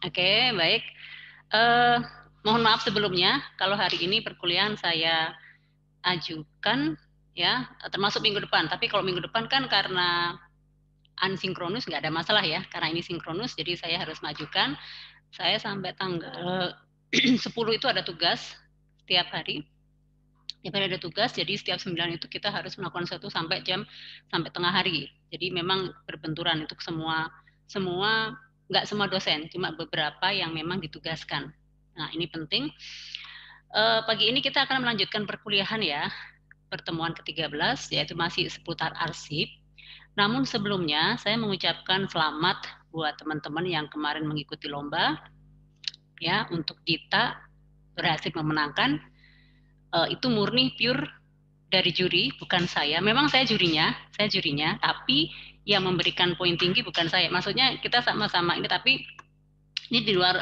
Oke, baik. Eh, Mohon maaf sebelumnya kalau hari ini perkuliahan saya ajukan ya, termasuk minggu depan. Tapi kalau minggu depan kan karena asinkronus nggak ada masalah ya, karena ini sinkronus jadi saya harus majukan. Saya sampai tanggal 10 itu ada tugas setiap hari. Setiap hari ada tugas, jadi setiap 9 itu kita harus melakukan satu sampai tengah hari. Jadi memang berbenturan untuk semua nggak semua dosen, cuma beberapa yang memang ditugaskan. Nah, ini penting. Pagi ini kita akan melanjutkan perkuliahan ya, pertemuan ke-13, yaitu masih seputar arsip. Namun sebelumnya saya mengucapkan selamat buat teman-teman yang kemarin mengikuti lomba ya, untuk Dita berhasil memenangkan. Itu murni pure dari juri, bukan saya. Memang saya jurinya, tapi yang memberikan poin tinggi bukan saya. Maksudnya kita sama-sama ini, tapi ini di luar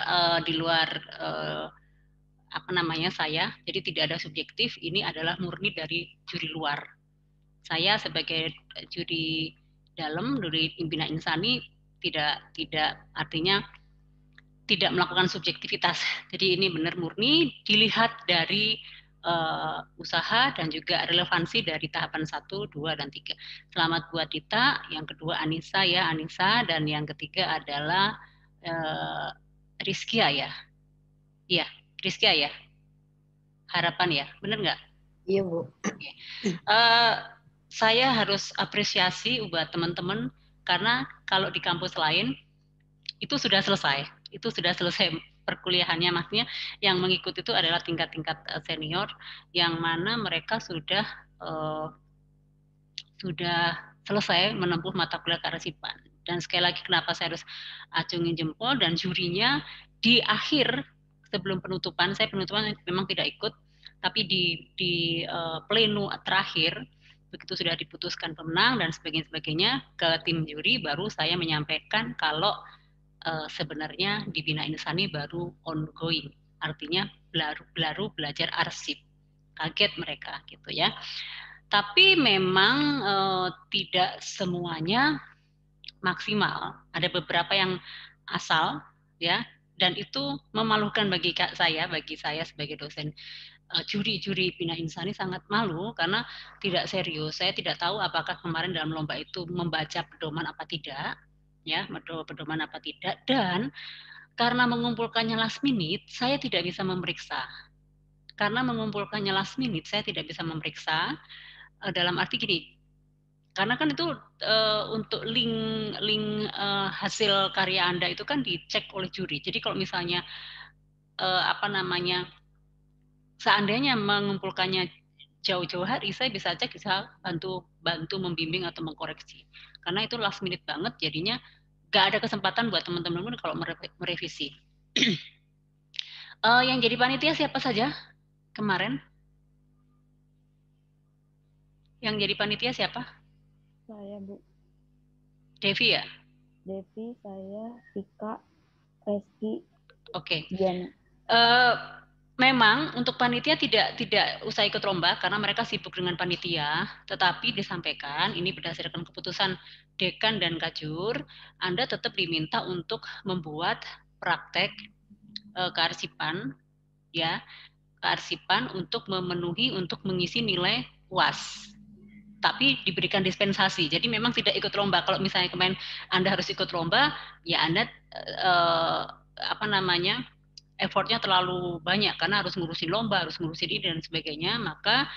apa namanya saya. Jadi tidak ada subjektif. Ini adalah murni dari juri luar. Saya sebagai juri dalam dari pimpinan Insani tidak artinya tidak melakukan subjektivitas. Jadi ini benar murni dilihat dari usaha dan juga relevansi dari tahapan 1, 2, dan 3. Selamat buat Dita, yang kedua Anissa ya, Anissa, dan yang ketiga adalah Rizkia ya. Iya, Rizkia ya. Harapan ya, benar nggak? Iya, Bu. Uh, saya harus apresiasi buat teman-teman karena kalau di kampus lain itu sudah selesai. Itu sudah selesai perkuliahannya, maksudnya yang mengikuti itu adalah tingkat-tingkat senior yang mana mereka uh, sudah selesai menempuh mata kuliah kearsipan. Dan sekali lagi kenapa saya harus acungin jempol dan jurinya di akhir sebelum penutupan, saya penutupan memang tidak ikut, tapi di pleno terakhir begitu sudah diputuskan pemenang dan sebagainya ke tim juri baru saya menyampaikan kalau sebenarnya di Bina Insani baru ongoing, artinya baru belajar arsip. Kaget mereka gitu ya. Tapi memang tidak semuanya maksimal. Ada beberapa yang asal ya, dan itu memalukan bagi saya sebagai dosen juri-juri Bina Insani sangat malu karena tidak serius. Saya tidak tahu apakah kemarin dalam lomba itu membaca pedoman apa tidak, ya, pedoman apa tidak, dan karena mengumpulkannya last minute, saya tidak bisa memeriksa. Karena mengumpulkannya last minute, saya tidak bisa memeriksa. Dalam arti gini, karena kan itu untuk link hasil karya Anda itu kan dicek oleh juri. Jadi kalau misalnya apa namanya, seandainya mengumpulkannya jauh-jauh hari, saya bisa cek, bisa bantu membimbing atau mengkoreksi. Karena itu last minute banget, jadinya gak ada kesempatan buat teman-teman kalau merevisi. Yang jadi panitia siapa saja kemarin? Yang jadi panitia siapa? Saya, Bu. Devi ya? Devi, saya, Tika, Reski, Oke. Diana. Memang untuk panitia tidak usah ikut lomba karena mereka sibuk dengan panitia, tetapi disampaikan ini berdasarkan keputusan dekan dan kajur, Anda tetap diminta untuk membuat praktek kearsipan ya, kearsipan untuk memenuhi untuk mengisi nilai UAS. Tapi diberikan dispensasi. Jadi memang tidak ikut lomba. Kalau misalnya kemarin Anda harus ikut lomba, ya Anda apa namanya? Effortnya terlalu banyak karena harus ngurusin lomba, harus ngurusin ini dan sebagainya, maka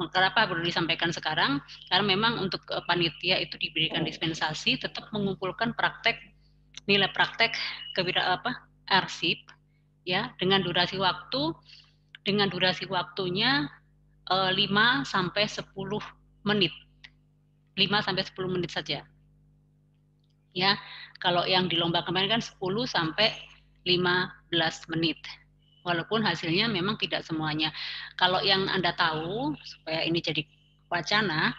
kenapa perlu disampaikan sekarang? Karena memang untuk panitia itu diberikan dispensasi tetap mengumpulkan nilai praktek arsip ya dengan durasi waktunya 5 sampai 10 menit. 5 sampai 10 menit saja. Ya, kalau yang di lomba kemarin kan 10 sampai 15 menit. Walaupun hasilnya memang tidak semuanya. Kalau yang Anda tahu, supaya ini jadi wacana,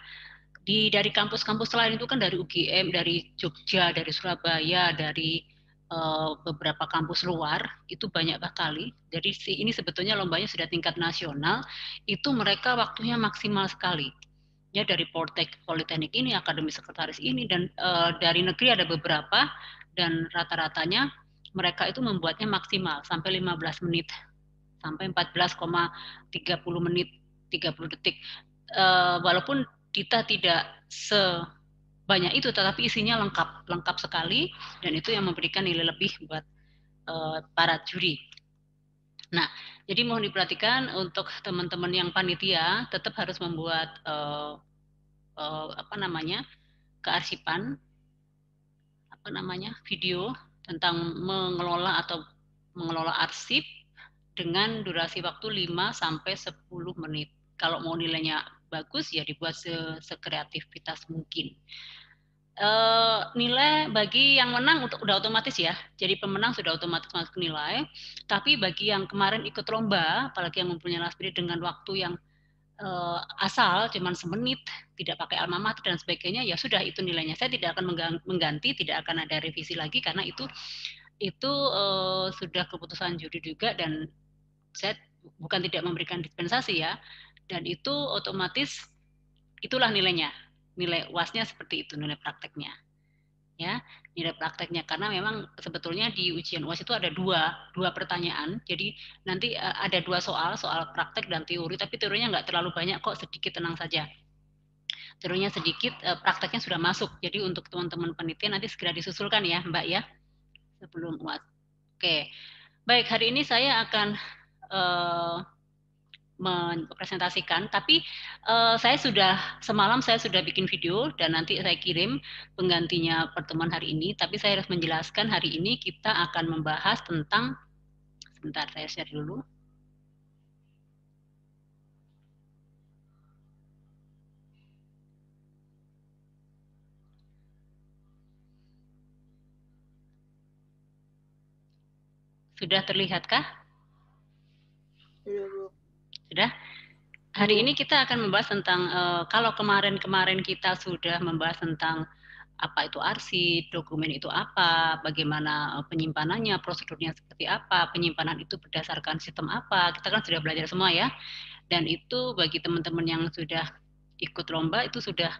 dari kampus-kampus lain itu kan dari UGM, dari Jogja, dari Surabaya, dari beberapa kampus luar, itu banyak sekali. Jadi ini sebetulnya lombanya sudah tingkat nasional, itu mereka waktunya maksimal sekali. Ya dari Politeknik ini, Akademi Sekretaris ini, dan dari negeri ada beberapa, dan rata-ratanya mereka itu membuatnya maksimal sampai 15 menit, sampai 14,30 menit, 30 detik. Walaupun kita tidak sebanyak itu, tetapi isinya lengkap sekali, dan itu yang memberikan nilai lebih buat para juri. Nah, jadi mohon diperhatikan untuk teman-teman yang panitia tetap harus membuat kearsipan, video tentang mengelola arsip dengan durasi waktu 5 sampai 10 menit. Kalau mau nilainya bagus ya dibuat sekreativitas mungkin. Nilai bagi yang menang udah otomatis ya. Jadi pemenang sudah otomatis masuk nilai. Tapi bagi yang kemarin ikut lomba, apalagi yang mempunyai laspiri dengan waktu yang asal cuman semenit, tidak pakai alma mater dan sebagainya, ya sudah itu nilainya. Saya tidak akan mengganti, tidak akan ada revisi lagi karena itu sudah keputusan juri juga, dan saya bukan tidak memberikan dispensasi ya. Dan itu otomatis itulah nilainya. Nilai UASnya seperti itu, nilai prakteknya. Ya, nilai prakteknya, karena memang sebetulnya di ujian UAS itu ada dua pertanyaan. Jadi nanti ada 2 soal praktek dan teori, tapi teorinya nggak terlalu banyak kok, sedikit, tenang saja. Teorinya sedikit, prakteknya sudah masuk. Jadi untuk teman-teman panitia nanti segera disusulkan ya, Mbak ya, sebelum UAS. Oke, baik, hari ini saya akan mempresentasikan, tapi semalam saya sudah bikin video dan nanti saya kirim penggantinya pertemuan hari ini. Tapi saya harus menjelaskan hari ini kita akan membahas tentang, sebentar saya share dulu. Sudah terlihatkah? Sudah. Hari ini kita akan membahas tentang kalau kemarin kita sudah membahas tentang apa itu arsip, dokumen itu apa, bagaimana penyimpanannya, prosedurnya seperti apa, penyimpanan itu berdasarkan sistem apa, kita kan sudah belajar semua ya. Dan itu bagi teman-teman yang sudah ikut lomba itu sudah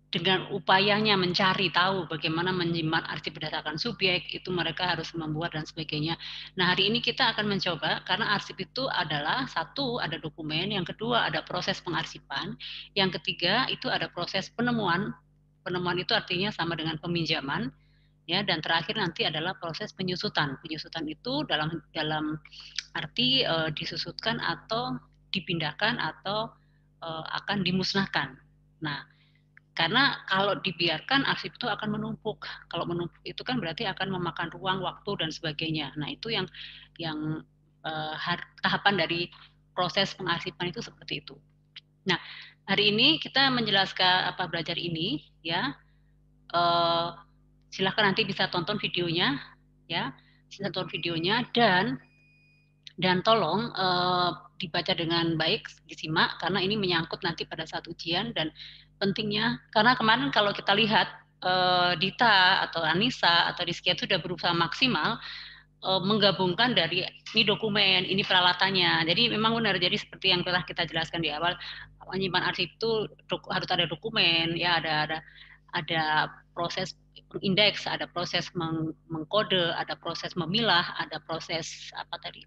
dengan upayanya mencari tahu bagaimana menyimpan arsip berdasarkan subjek, itu mereka harus membuat dan sebagainya. Nah, hari ini kita akan mencoba, karena arsip itu adalah satu, ada dokumen, yang kedua ada proses pengarsipan, yang ketiga itu ada proses penemuan. Penemuan itu artinya sama dengan peminjaman, ya, dan terakhir nanti adalah proses penyusutan. Penyusutan itu dalam arti disusutkan atau dipindahkan atau akan dimusnahkan. Nah, karena kalau dibiarkan arsip itu akan menumpuk. Kalau menumpuk itu kan berarti akan memakan ruang, waktu dan sebagainya. Nah, itu yang tahapan dari proses pengarsipan itu seperti itu. Nah, hari ini kita menjelaskan apa belajar ini ya. Silahkan nanti bisa tonton videonya ya. Bisa tonton videonya dan tolong dibaca dengan baik, disimak, karena ini menyangkut nanti pada saat ujian. Dan pentingnya, karena kemarin kalau kita lihat Dita atau Anissa atau Rizky itu sudah berusaha maksimal menggabungkan dari ini dokumen, ini peralatannya. Jadi memang benar, jadi seperti yang telah kita jelaskan di awal, menyimpan arsip itu harus ada dokumen, ya, ada proses indeks, ada proses mengkode, ada proses memilah, ada proses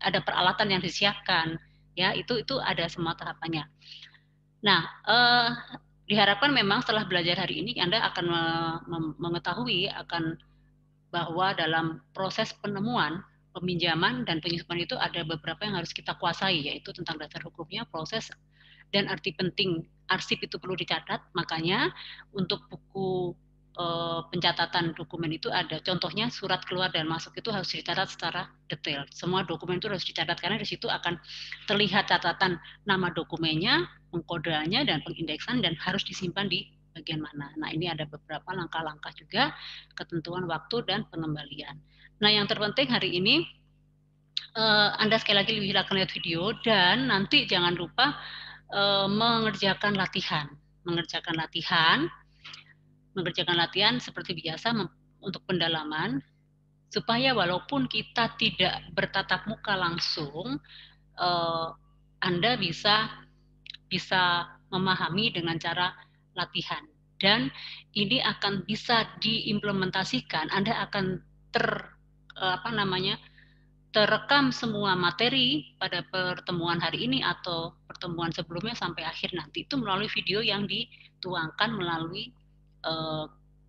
ada peralatan yang disiapkan, ya, itu ada semua tahapannya. Nah, diharapkan memang setelah belajar hari ini Anda akan mengetahui akan bahwa dalam proses penemuan, peminjaman dan penyusupan itu ada beberapa yang harus kita kuasai, yaitu tentang dasar hukumnya, proses dan arti penting arsip itu perlu dicatat. Makanya untuk buku pencatatan dokumen itu ada contohnya, surat keluar dan masuk itu harus dicatat secara detail. Semua dokumen itu harus dicatat karena di situ akan terlihat catatan nama dokumennya, pengkodeannya dan pengindeksan, dan harus disimpan di bagian mana. Nah, ini ada beberapa langkah-langkah juga, ketentuan waktu dan pengembalian. Nah, yang terpenting hari ini Anda sekali lagi silakan lihat video, dan nanti jangan lupa mengerjakan latihan seperti biasa untuk pendalaman, supaya walaupun kita tidak bertatap muka langsung, Anda bisa memahami dengan cara latihan, dan ini akan bisa diimplementasikan. Anda akan terekam semua materi pada pertemuan hari ini atau pertemuan sebelumnya sampai akhir nanti itu melalui video yang dituangkan melalui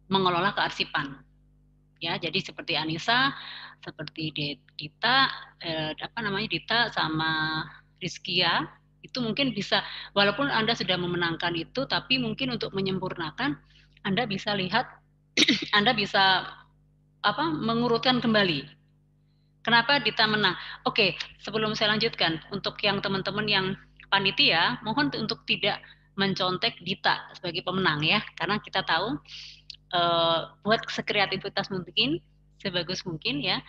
mengelola kearsipan. Ya, jadi seperti Anissa, seperti Dita, Dita sama Rizkia itu mungkin bisa, walaupun Anda sudah memenangkan itu, tapi mungkin untuk menyempurnakan Anda bisa lihat, Anda bisa mengurutkan kembali. Kenapa Dita menang? Oke, sebelum saya lanjutkan, untuk yang teman-teman yang panitia, mohon untuk tidak mencontek Dita sebagai pemenang ya, karena kita tahu buat sekreativitas mungkin, sebagus mungkin ya.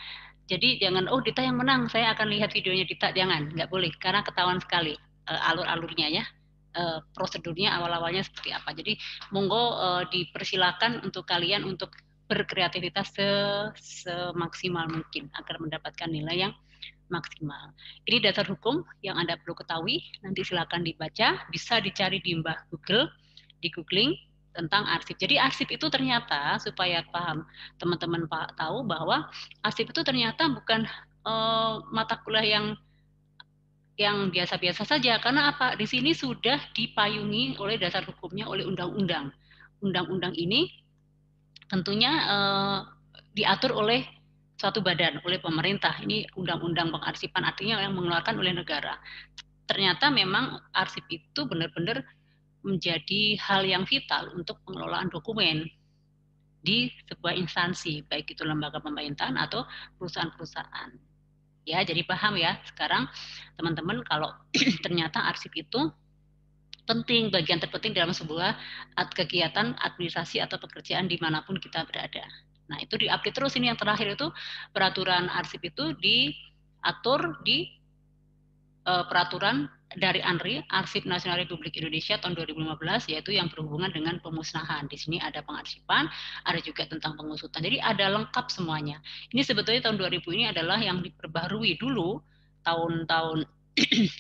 Jadi jangan, Dita yang menang, saya akan lihat videonya Dita, jangan, nggak boleh, karena ketahuan sekali alur-alurnya ya, prosedurnya awal-awalnya seperti apa. Jadi monggo dipersilakan untuk kalian untuk berkreativitas semaksimal mungkin agar mendapatkan nilai yang maksimal. Ini dasar hukum yang Anda perlu ketahui, nanti silakan dibaca, bisa dicari di Mbah Google, di googling tentang arsip. Jadi arsip itu ternyata, supaya paham teman-teman tahu bahwa arsip itu ternyata bukan mata kuliah yang biasa-biasa saja, karena apa? Di sini sudah dipayungi oleh dasar hukumnya oleh undang-undang. Undang-undang ini tentunya diatur oleh suatu badan, oleh pemerintah. Ini undang-undang pengarsipan, artinya yang mengeluarkan oleh negara. Ternyata memang arsip itu benar-benar menjadi hal yang vital untuk pengelolaan dokumen di sebuah instansi, baik itu lembaga pemerintahan atau perusahaan-perusahaan. Ya, jadi paham ya sekarang teman-teman kalau ternyata arsip itu penting, bagian terpenting dalam sebuah kegiatan administrasi atau pekerjaan dimanapun kita berada. Nah, itu diupdate terus. Ini yang terakhir itu peraturan arsip itu diatur di peraturan dari ANRI, Arsip Nasional Republik Indonesia tahun 2015, yaitu yang berhubungan dengan pemusnahan. Di sini ada pengarsipan, ada juga tentang pengusutan. Jadi ada lengkap semuanya. Ini sebetulnya tahun 2000 ini adalah yang diperbarui dulu, tahun-tahun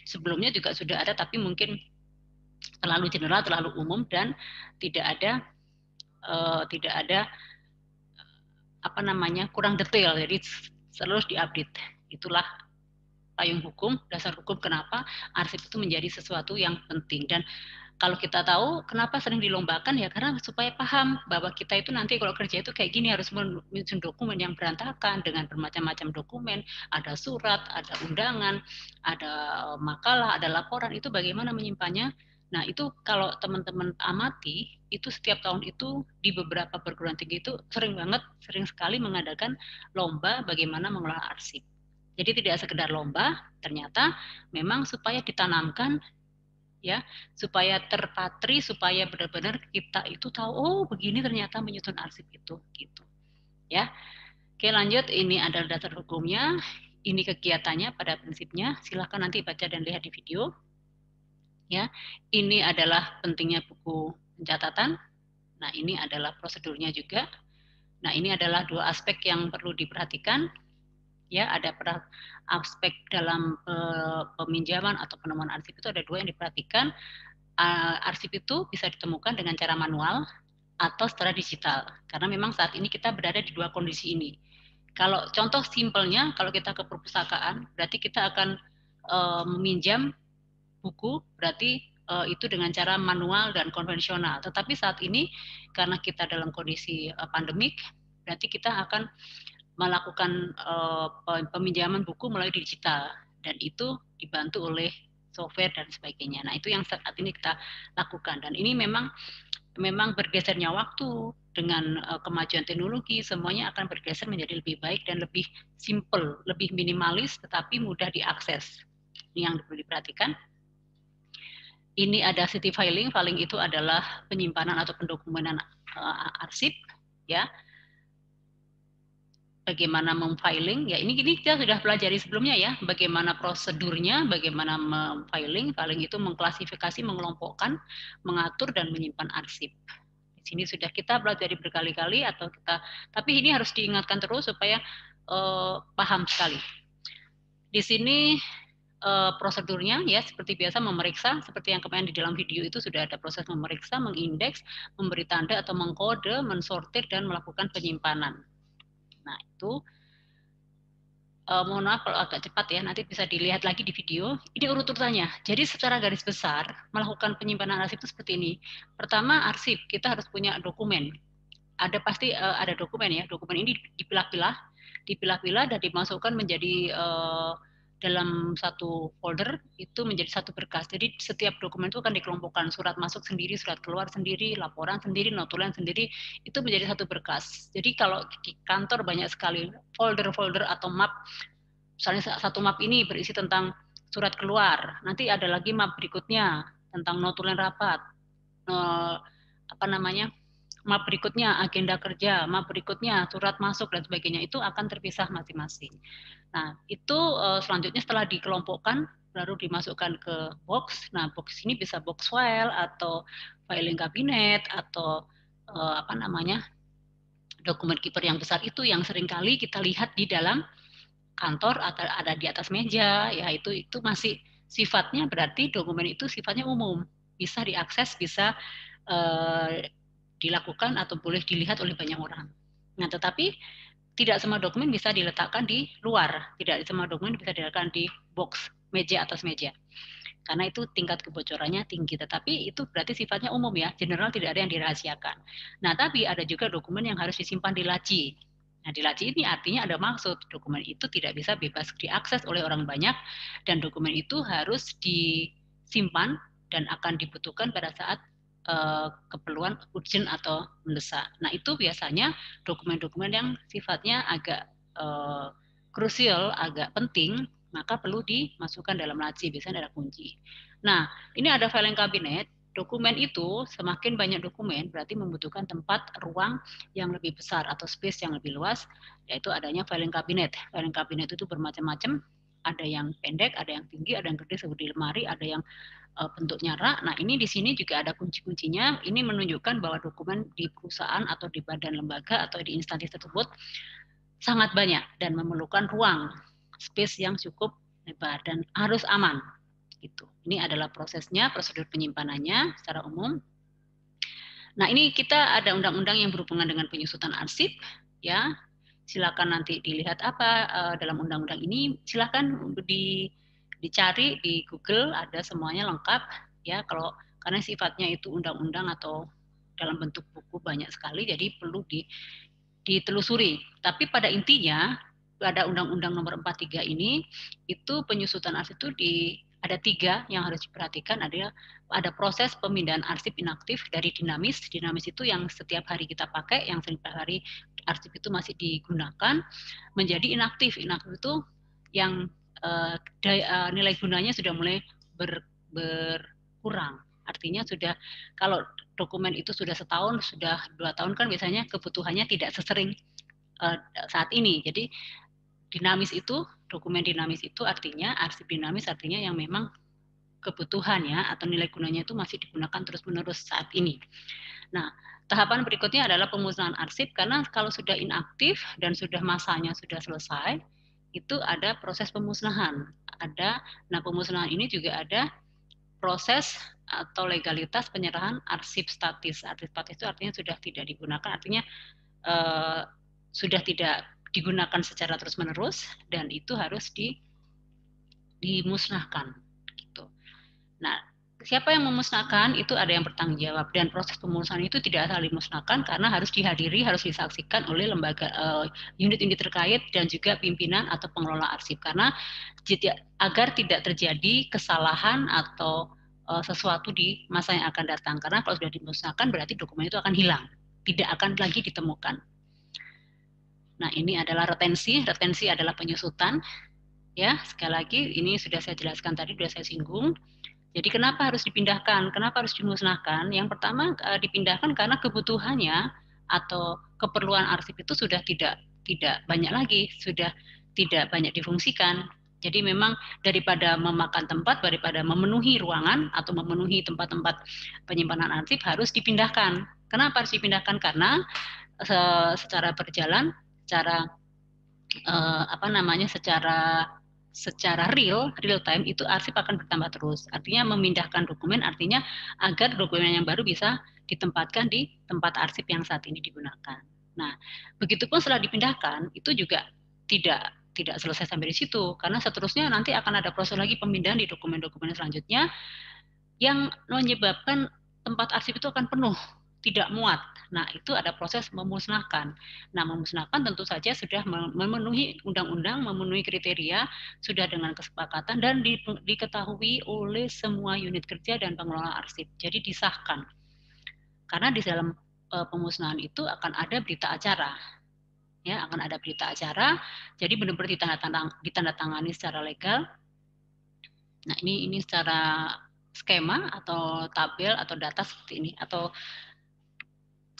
sebelumnya juga sudah ada, tapi mungkin terlalu general, terlalu umum, dan tidak ada kurang detail. Jadi terus diupdate. Itulah payung hukum, dasar hukum kenapa arsip itu menjadi sesuatu yang penting. Dan kalau kita tahu kenapa sering dilombakan ya karena supaya paham bahwa kita itu nanti kalau kerja itu kayak gini, harus menyusun dokumen yang berantakan dengan bermacam-macam dokumen, ada surat, ada undangan, ada makalah, ada laporan, itu bagaimana menyimpannya. Nah, itu kalau teman-teman amati, itu setiap tahun itu di beberapa perguruan tinggi itu sering sekali mengadakan lomba bagaimana mengelola arsip. Jadi tidak sekedar lomba, ternyata memang supaya ditanamkan ya, supaya terpatri, supaya benar-benar kita itu tahu begini ternyata menyusun arsip itu gitu. Ya. Oke, lanjut, ini adalah dasar hukumnya, ini kegiatannya pada prinsipnya, silahkan nanti baca dan lihat di video. Ya, ini adalah pentingnya buku pencatatan. Nah, ini adalah prosedurnya juga. Nah, ini adalah dua aspek yang perlu diperhatikan. Ya, ada aspek dalam peminjaman atau penemuan arsip itu ada dua yang diperhatikan. Arsip itu bisa ditemukan dengan cara manual atau secara digital. Karena memang saat ini kita berada di dua kondisi ini. Kalau contoh simpelnya, kalau kita ke perpustakaan, berarti kita akan meminjam buku, berarti itu dengan cara manual dan konvensional. Tetapi saat ini karena kita dalam kondisi pandemik, berarti kita akan melakukan peminjaman buku melalui digital, dan itu dibantu oleh software dan sebagainya. Nah, itu yang saat ini kita lakukan, dan ini memang bergesernya waktu dengan kemajuan teknologi, semuanya akan bergeser menjadi lebih baik dan lebih simple, lebih minimalis, tetapi mudah diakses. Ini yang perlu diperhatikan. Ini ada city filing. Filing itu adalah penyimpanan atau pendokumenan arsip, ya. Bagaimana memfiling, ya ini kita sudah pelajari sebelumnya ya, bagaimana prosedurnya, bagaimana memfiling. Filing itu mengklasifikasi, mengelompokkan, mengatur, dan menyimpan arsip. Di sini sudah kita pelajari berkali-kali, tapi ini harus diingatkan terus supaya paham sekali. Di sini prosedurnya ya seperti biasa, memeriksa, seperti yang kemarin di dalam video itu sudah ada proses memeriksa, mengindeks, memberi tanda atau mengkode, mensortir, dan melakukan penyimpanan. Nah, itu mohon maaf kalau agak cepat ya, nanti bisa dilihat lagi di video. Ini urut-urutannya. Jadi secara garis besar, melakukan penyimpanan arsip itu seperti ini. Pertama, arsip, kita harus punya dokumen. Ada pasti ada dokumen ya. Dokumen ini dipilah-pilah dan dimasukkan menjadi dalam satu folder, itu menjadi satu berkas. Jadi setiap dokumen itu akan dikelompokkan, surat masuk sendiri, surat keluar sendiri, laporan sendiri, notulen sendiri, itu menjadi satu berkas. Jadi kalau di kantor banyak sekali folder-folder atau map, misalnya satu map ini berisi tentang surat keluar, nanti ada lagi map berikutnya tentang notulen rapat, map berikutnya agenda kerja, map berikutnya surat masuk dan sebagainya, itu akan terpisah masing-masing. Nah, itu selanjutnya setelah dikelompokkan baru dimasukkan ke box. Nah, box ini bisa box file atau filing kabinet atau dokumen keeper yang besar itu yang seringkali kita lihat di dalam kantor atau ada di atas meja, ya itu masih sifatnya berarti dokumen itu sifatnya umum, bisa diakses, bisa dilakukan atau boleh dilihat oleh banyak orang. Nah, tetapi tidak semua dokumen bisa diletakkan di luar, tidak semua dokumen bisa diletakkan di box meja atas meja, karena itu tingkat kebocorannya tinggi. Tetapi itu berarti sifatnya umum ya, general, tidak ada yang dirahasiakan. Nah, tapi ada juga dokumen yang harus disimpan di laci. Nah, di laci ini artinya ada maksud, dokumen itu tidak bisa bebas diakses oleh orang banyak, dan dokumen itu harus disimpan dan akan dibutuhkan pada saat keperluan urgent atau mendesak. Nah, itu biasanya dokumen-dokumen yang sifatnya agak krusial, agak penting, maka perlu dimasukkan dalam laci, biasanya ada kunci. Nah, ini ada filing kabinet. Dokumen itu semakin banyak dokumen berarti membutuhkan tempat ruang yang lebih besar atau space yang lebih luas, yaitu adanya filing kabinet. Filing kabinet itu bermacam-macam, ada yang pendek, ada yang tinggi, ada yang gede seperti lemari, ada yang bentuknya rak. Nah, ini di sini juga ada kunci-kuncinya. Ini menunjukkan bahwa dokumen di perusahaan atau di badan lembaga atau di instansi tersebut sangat banyak dan memerlukan ruang, space yang cukup lebar dan harus aman. Gitu. Ini adalah prosesnya, prosedur penyimpanannya secara umum. Nah, ini kita ada undang-undang yang berhubungan dengan penyusutan arsip, ya. Silakan nanti dilihat apa dalam undang-undang ini. Silakan dicari di Google, ada semuanya lengkap, ya. Kalau karena sifatnya itu undang-undang atau dalam bentuk buku banyak sekali, jadi perlu ditelusuri. Tapi pada intinya pada Undang-Undang Nomor 43 ini itu penyusutan arsip itu ada 3 yang harus diperhatikan. Ada proses pemindahan arsip inaktif dari dinamis. Dinamis itu yang setiap hari kita pakai, yang setiap hari arsip itu masih digunakan, menjadi inaktif. Inaktif itu yang nilai gunanya sudah mulai berkurang. Artinya sudah, kalau dokumen itu sudah setahun, sudah 2 tahun kan biasanya kebutuhannya tidak sesering saat ini. Jadi dinamis itu, dokumen dinamis itu artinya, arsip dinamis artinya yang memang kebutuhannya atau nilai gunanya itu masih digunakan terus-menerus saat ini. Nah, tahapan berikutnya adalah pemusnahan arsip, karena kalau sudah inaktif dan sudah masanya sudah selesai, itu ada proses pemusnahan. Nah, pemusnahan ini juga ada proses atau legalitas penyerahan arsip statis. Arsip statis itu artinya sudah tidak digunakan, artinya sudah tidak digunakan secara terus-menerus dan itu harus dimusnahkan. Gitu. Nah, siapa yang memusnahkan itu ada yang bertanggung jawab, dan proses pemusnahan itu tidak asal dimusnahkan karena harus dihadiri, harus disaksikan oleh lembaga unit-unit terkait dan juga pimpinan atau pengelola arsip, karena agar tidak terjadi kesalahan atau sesuatu di masa yang akan datang, karena kalau sudah dimusnahkan berarti dokumen itu akan hilang, tidak akan lagi ditemukan. Nah, ini adalah retensi. Retensi adalah penyusutan. Ya, sekali lagi ini sudah saya jelaskan tadi, sudah saya singgung. Jadi kenapa harus dipindahkan? Kenapa harus dimusnahkan? Yang pertama dipindahkan karena kebutuhannya atau keperluan arsip itu sudah tidak banyak lagi, sudah tidak banyak difungsikan. Jadi memang daripada memakan tempat, daripada memenuhi ruangan atau memenuhi tempat-tempat penyimpanan arsip, harus dipindahkan. Kenapa harus dipindahkan? Karena secara berjalan, secara secara real time itu arsip akan bertambah terus. Artinya memindahkan dokumen artinya agar dokumen yang baru bisa ditempatkan di tempat arsip yang saat ini digunakan. Nah, begitupun setelah dipindahkan itu juga tidak tidak selesai sampai di situ, karena seterusnya nanti akan ada proses lagi pemindahan di dokumen-dokumen selanjutnya yang menyebabkan tempat arsip itu akan penuh, tidak muat. Nah, itu ada proses memusnahkan. Nah, memusnahkan tentu saja sudah memenuhi undang-undang, memenuhi kriteria, sudah dengan kesepakatan dan diketahui oleh semua unit kerja dan pengelola arsip. Jadi disahkan. Karena di dalam pemusnahan itu akan ada berita acara. Ya, akan ada berita acara. Jadi benar-benar ditandatangani secara legal. Nah, ini secara skema atau tabel atau data seperti ini, atau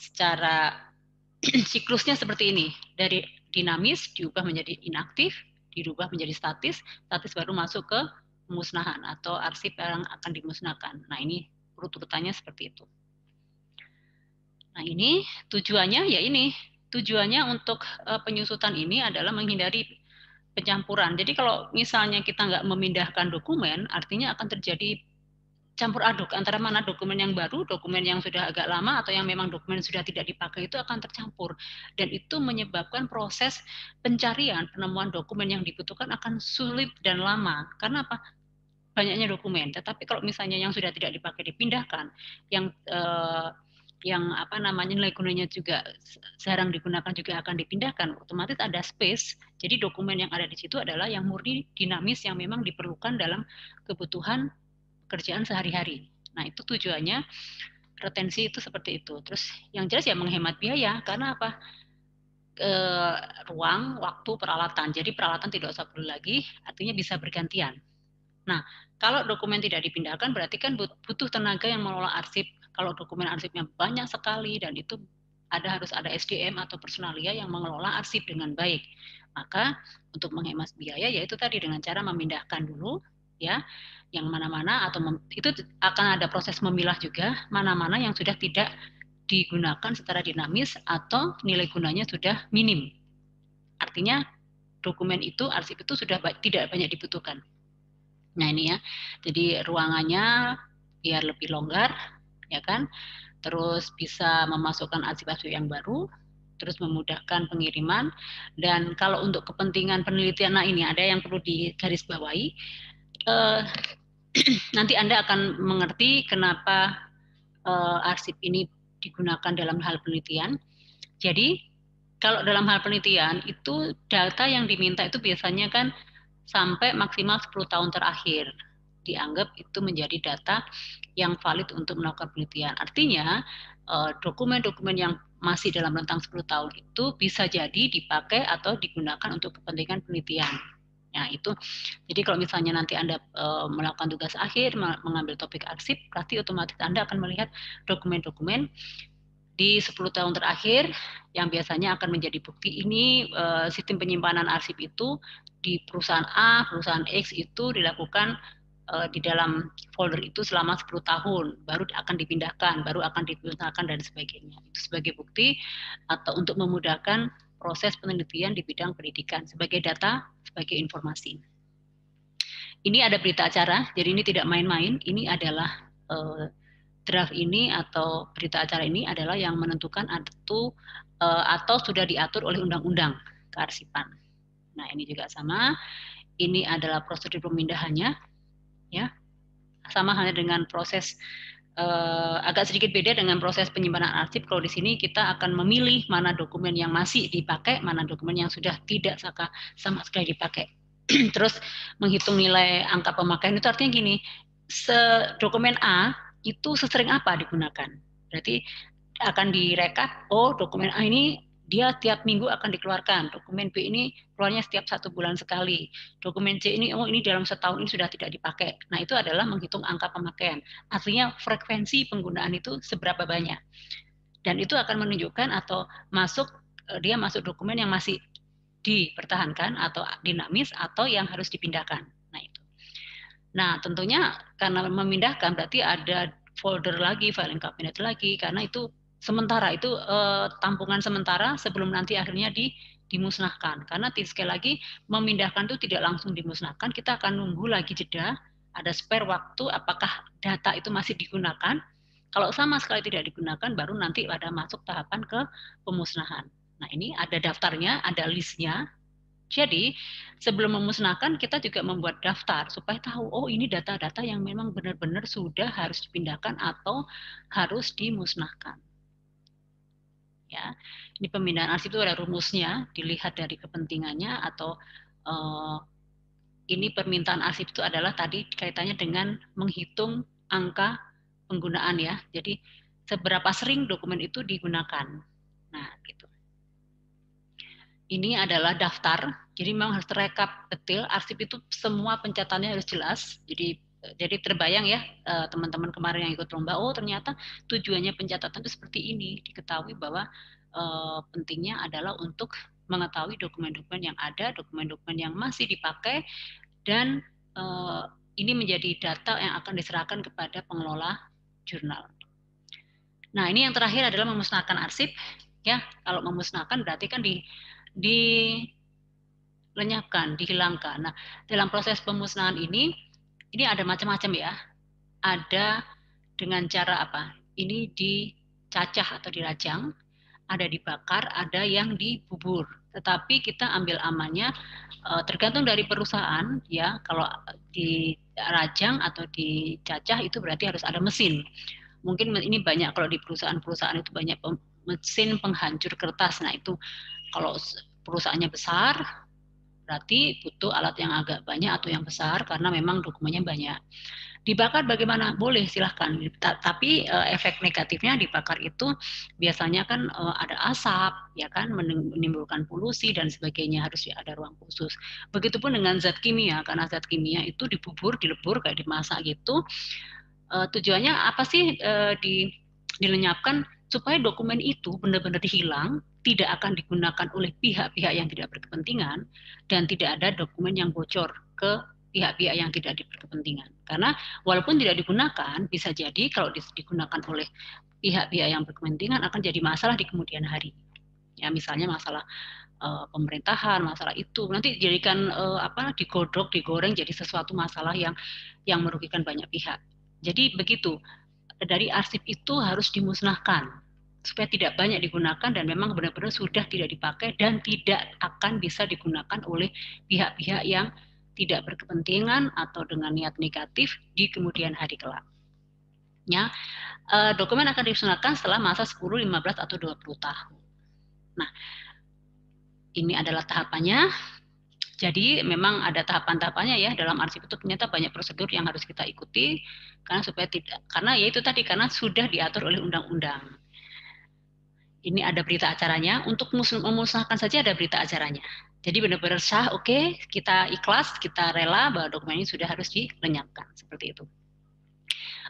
secara siklusnya seperti ini. Dari dinamis diubah menjadi inaktif, dirubah menjadi statis, statis baru masuk ke pemusnahan atau arsip yang akan dimusnahkan. Nah, ini urut-urutannya seperti itu. Nah, ini tujuannya ya ini. Tujuannya untuk penyusutan ini adalah menghindari pencampuran. Jadi kalau misalnya kita nggak memindahkan dokumen, artinya akan terjadi campur aduk antara mana dokumen yang baru, dokumen yang sudah agak lama, atau yang memang dokumen sudah tidak dipakai itu akan tercampur. Dan itu menyebabkan proses pencarian, penemuan dokumen yang dibutuhkan akan sulit dan lama. Karena apa? Banyaknya dokumen. Tetapi kalau misalnya yang sudah tidak dipakai dipindahkan, yang apa namanya nilai gunanya juga jarang digunakan juga akan dipindahkan, otomatis ada space. Jadi dokumen yang ada di situ adalah yang murni dinamis yang memang diperlukan dalam kebutuhan pekerjaan sehari-hari. Nah, itu tujuannya retensi itu seperti itu. Terus yang jelas ya menghemat biaya, karena apa? Ruang, waktu, peralatan. Jadi peralatan tidak usah perlu lagi, artinya bisa bergantian. Nah, kalau dokumen tidak dipindahkan berarti kan butuh tenaga yang mengelola arsip. Kalau dokumen arsipnya banyak sekali dan itu harus ada SDM atau personalia yang mengelola arsip dengan baik. Maka untuk menghemat biaya yaitu tadi dengan cara memindahkan dulu ya yang mana-mana, atau itu akan ada proses memilah juga mana-mana yang sudah tidak digunakan secara dinamis atau nilai gunanya sudah minim. Artinya dokumen itu, arsip itu sudah tidak banyak dibutuhkan. Nah, ini ya. Jadi ruangannya biar lebih longgar, ya kan? Terus bisa memasukkan arsip-arsip yang baru, terus memudahkan pengiriman. Dan kalau untuk kepentingan penelitian, nah ini ada yang perlu digarisbawahi. Nanti Anda akan mengerti kenapa arsip ini digunakan dalam hal penelitian. Jadi kalau dalam hal penelitian itu data yang diminta itu biasanya kan sampai maksimal 10 tahun terakhir dianggap itu menjadi data yang valid untuk melakukan penelitian. Artinya dokumen-dokumen yang masih dalam rentang 10 tahun itu bisa jadi dipakai atau digunakan untuk kepentingan penelitian. Nah, itu. Jadi kalau misalnya nanti Anda melakukan tugas akhir, mengambil topik arsip, berarti otomatis Anda akan melihat dokumen-dokumen di 10 tahun terakhir yang biasanya akan menjadi bukti ini sistem penyimpanan arsip itu di perusahaan A, perusahaan X itu dilakukan di dalam folder itu selama 10 tahun, baru akan dipindahkan, baru akan dimusnahkan dan sebagainya. Itu sebagai bukti atau untuk memudahkan proses penelitian di bidang pendidikan sebagai data, sebagai informasi. Ini ada berita acara, jadi ini tidak main-main, ini adalah draft ini atau berita acara ini adalah yang menentukan atau sudah diatur oleh undang-undang kearsipan. Nah, ini juga sama. Ini adalah prosedur pemindahannya, ya. Sama halnya dengan proses agak sedikit beda dengan proses penyimpanan arsip. Kalau di sini kita akan memilih mana dokumen yang masih dipakai, mana dokumen yang sudah tidak sama sekali dipakai. Terus menghitung nilai angka pemakaian itu artinya gini, dokumen A itu sesering apa digunakan. Berarti akan direkap, oh dokumen A ini dia tiap minggu akan dikeluarkan. Dokumen B ini keluarnya setiap 1 bulan sekali. Dokumen C ini, oh ini dalam setahun ini sudah tidak dipakai. Nah, itu adalah menghitung angka pemakaian. Artinya frekuensi penggunaan itu seberapa banyak. Dan itu akan menunjukkan atau dia masuk dokumen yang masih dipertahankan atau dinamis atau yang harus dipindahkan. Nah, itu. Nah, tentunya karena memindahkan berarti ada folder lagi, filing cabinet lagi, karena itu sementara, itu tampungan sementara sebelum nanti akhirnya dimusnahkan. Karena sekali lagi memindahkan itu tidak langsung dimusnahkan, kita akan nunggu lagi jeda, ada spare waktu, apakah data itu masih digunakan. Kalau sama sekali tidak digunakan, baru nanti ada masuk tahapan ke pemusnahan. Nah, ini ada daftarnya, ada listnya, Jadi sebelum memusnahkan kita juga membuat daftar supaya tahu, oh ini data-data yang memang benar-benar sudah harus dipindahkan atau harus dimusnahkan. Ya, ini pemindahan arsip itu ada rumusnya, dilihat dari kepentingannya atau ini permintaan arsip itu adalah tadi kaitannya dengan menghitung angka penggunaan ya. Jadi seberapa sering dokumen itu digunakan. Nah, gitu. Ini adalah daftar, jadi memang harus terekap detail. Arsip itu semua pencatatannya harus jelas. Jadi terbayang ya teman-teman kemarin yang ikut lomba, oh ternyata tujuannya pencatatan itu seperti ini. Diketahui bahwa pentingnya adalah untuk mengetahui dokumen-dokumen yang ada, dokumen-dokumen yang masih dipakai, dan ini menjadi data yang akan diserahkan kepada pengelola jurnal. Nah, ini yang terakhir adalah memusnahkan arsip. Ya, kalau memusnahkan berarti kan dilenyapkan, dihilangkan. Nah, dalam proses pemusnahan ini ada macam-macam ya. Ada dengan cara apa? Ini dicacah atau dirajang, ada dibakar, ada yang dibubur. Tetapi kita ambil amannya tergantung dari perusahaan ya. Kalau dirajang atau dicacah itu berarti harus ada mesin. Mungkin ini banyak kalau di perusahaan-perusahaan itu banyak mesin penghancur kertas. Nah itu kalau perusahaannya besar berarti butuh alat yang agak banyak atau yang besar karena memang dokumennya banyak. Dibakar bagaimana? Boleh, silahkan. Tapi efek negatifnya dibakar itu biasanya kan ada asap, ya kan, menimbulkan polusi dan sebagainya, harus ada ruang khusus. Begitupun dengan zat kimia, karena zat kimia itu dibubur, dilebur kayak dimasak gitu. Tujuannya apa sih dilenyapkan supaya dokumen itu benar-benar hilang, tidak akan digunakan oleh pihak-pihak yang tidak berkepentingan, dan tidak ada dokumen yang bocor ke pihak-pihak yang tidak berkepentingan. Karena walaupun tidak digunakan, bisa jadi kalau digunakan oleh pihak-pihak yang berkepentingan akan jadi masalah di kemudian hari. Ya, misalnya masalah pemerintahan, masalah itu nanti dijadikan digodok, digoreng jadi sesuatu masalah yang merugikan banyak pihak. Jadi begitu, dari arsip itu harus dimusnahkan supaya tidak banyak digunakan dan memang benar-benar sudah tidak dipakai dan tidak akan bisa digunakan oleh pihak-pihak yang tidak berkepentingan atau dengan niat negatif di kemudian hari kelak. Ya, dokumen akan dimusnahkan setelah masa 10, 15 atau 20 tahun. Nah, ini adalah tahapannya. Jadi memang ada tahapan-tahapannya ya, dalam arsip itu ternyata banyak prosedur yang harus kita ikuti karena ya itu tadi, karena sudah diatur oleh undang-undang. Ini ada berita acaranya, untuk memusnahkan saja ada berita acaranya. Jadi benar-benar sah, oke, kita ikhlas, kita rela bahwa dokumen ini sudah harus dilenyapkan, seperti itu.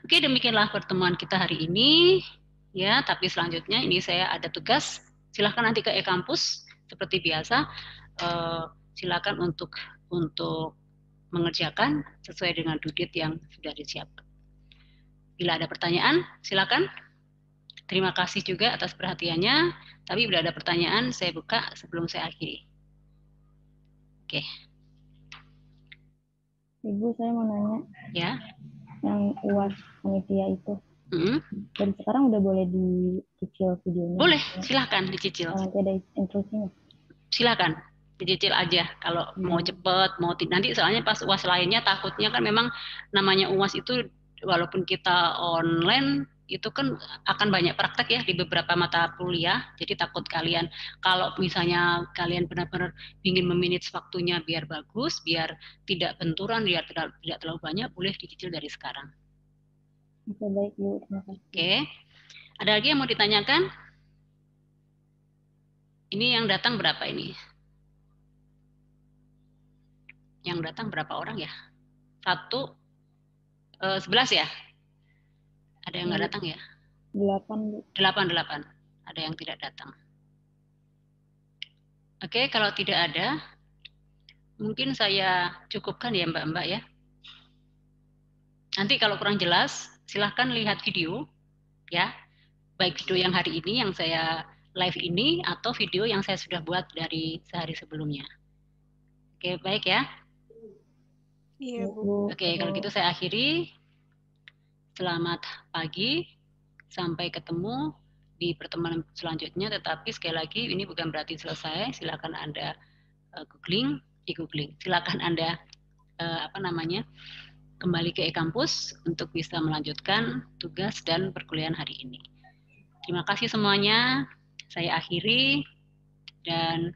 Oke, demikianlah pertemuan kita hari ini. Ya, tapi selanjutnya ini saya ada tugas. Silahkan nanti ke e-kampus seperti biasa. Silakan untuk mengerjakan sesuai dengan due yang sudah disiapkan. Bila ada pertanyaan, silakan. Terima kasih juga atas perhatiannya. Tapi bila ada pertanyaan, saya buka sebelum saya akhiri. Oke. Ibu, saya mau nanya. Ya. Yang UAS panitia itu. Dari sekarang udah boleh dicicil videonya? Boleh, silakan dicicil. Nanti ada instruksinya? Silakan dicicil aja kalau mau cepet, mau nanti soalnya pas UAS lainnya takutnya kan memang namanya UAS itu walaupun kita online itu kan akan banyak praktek ya di beberapa mata kuliah, jadi takut kalian kalau misalnya kalian benar-benar ingin memanage waktunya biar bagus, biar tidak benturan, biar tidak terlalu banyak, boleh dicicil dari sekarang. Oke, baik Bu, terima kasih. Oke, ada lagi yang mau ditanyakan? Ini yang datang berapa ini? Yang datang berapa orang ya? 11 ya? Ada yang nggak datang ya? 8, Bu. 8. Ada yang tidak datang. Oke, kalau tidak ada, mungkin saya cukupkan ya Mbak-Mbak ya. Nanti kalau kurang jelas, silahkan lihat video ya. Baik video yang hari ini, yang saya live ini, atau video yang saya sudah buat dari sehari sebelumnya. Oke, baik ya. Iya, Bu. Oke, kalau gitu saya akhiri. Selamat pagi, sampai ketemu di pertemuan selanjutnya. Tetapi sekali lagi ini bukan berarti selesai. Silakan Anda e-googling. Silakan Anda kembali ke e-kampus untuk bisa melanjutkan tugas dan perkuliahan hari ini. Terima kasih semuanya. Saya akhiri dan